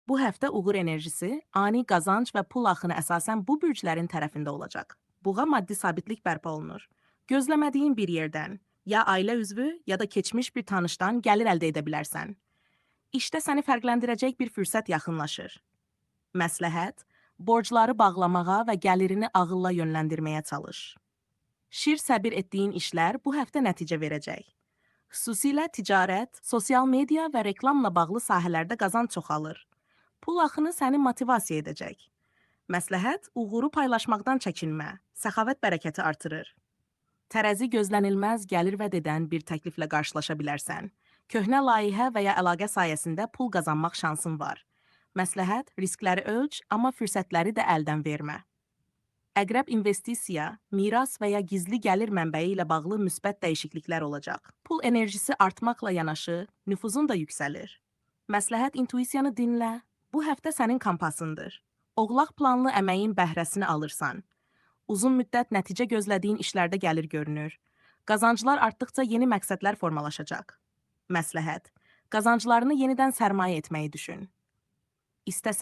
Bu həftə uğur enerjisi, ani qazanc və pul axını əsasən bu bürclərin tərəfində olacaq. Buğa maddi sabitlik bərpa olunur. Gözləmədiyin bir yerdən, ya ailə üzvü, ya da keçmiş bir tanışdan gəlir əldə edə bilərsən. İşdə səni fərqləndirəcək bir fürsət yaxınlaşır. Məsləhət, borcları bağlamağa və gəlirini ağılla yönləndirməyə çalış. Şir səbir etdiyin işlər bu həftə nəticə verəcək. Xüsusilə ticarət, sosial media və reklamla bağlı sahələrdə qazanc çoxalır. Pul axını səni motivasiya edəcək. Məsləhət, uğuru paylaşmaqdan çəkinmə, səxavət bərəkəti artırır. Tərəzi gözlənilməz gəlir vəd edən bir təkliflə qarşılaşa bilərsən. Köhnə layihə və ya əlaqə sayəsində pul qazanmaq şansın var. Məsləhət, riskləri ölç, amma fürsətləri də əldən vermə. Əqrəb investisiya, miras və ya gizli gəlir mənbəyi ilə bağlı müsbət dəyişikliklər olacaq. Pul enerjisi artmaqla yanaşı, nüfuzun da yüksəlir. Məsləhət, intuisiyanı dinlə. Bu həftə sənin kampasındır. Oğlaq planlı əməyin bəhrəsini alırsan. Uzun müddət nəticə gözlədiyin işlərdə gəlir görünür. Qazanclar artdıqca yeni məqsədlər formalaşacaq. Məsləhət, qazanclarını yenidən sərmayə etməyi düşün. İstəsən